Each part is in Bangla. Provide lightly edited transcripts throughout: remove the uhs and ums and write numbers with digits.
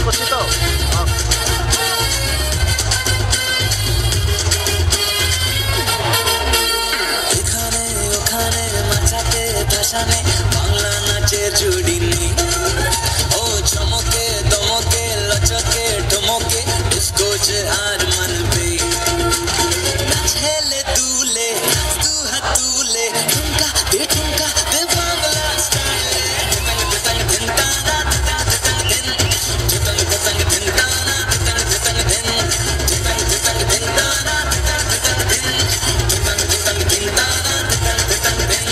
করছি তো। এখানে ওখানে মাঝাতে ভাসানে বাংলা নাচের জুড়ি নেই। ও চমকে দমকে লচকে ঠমকে ডিস্কো যে আর মানবে। নাচ হেলে দুলে দু হাত তুলে ঠুমকা দে বাংলা স্টাইলে। ধিতাং ধিন তারা ধিতাং ধিন ধিতাং ধিন তারা ধিতাং ধিন ধিতাং ধিন তারা ধিতাং ধিন ধিতাং ধিন তারা ধিতাং ধিন।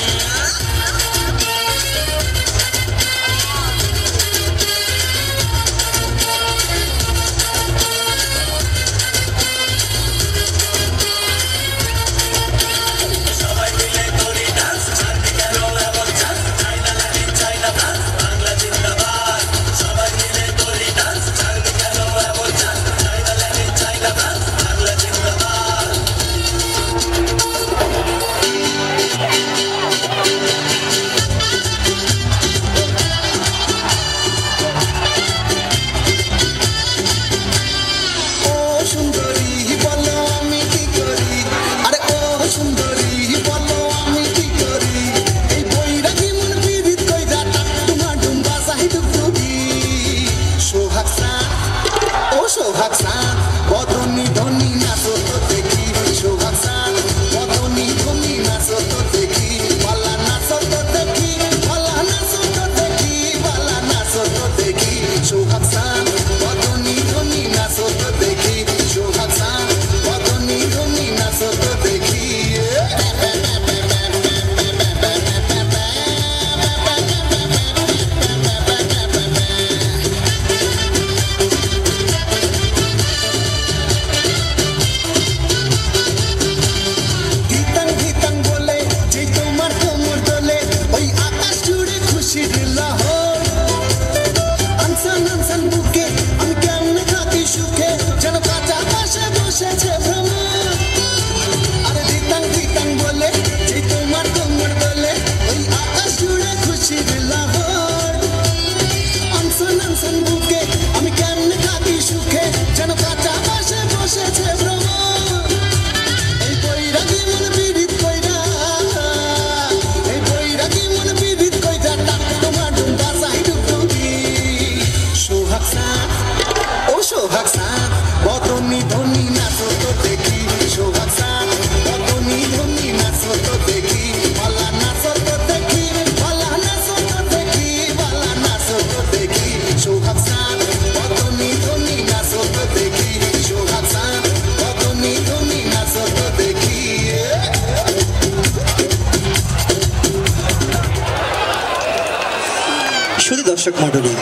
দর্শক মণ্ডলী,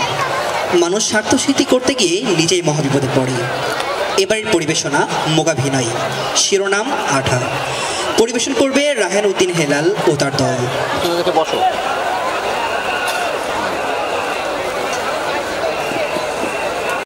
মানুষ স্বার্থসিদ্ধি করতে গিয়ে নিজেই মহাবিপদে পড়ে। এবারের পরিবেশনা মোকাভিনয়, শিরোনাম আঠা। পরিবেশন করবে রাহান উদ্দিন হেলাল ও তার দল। বসো।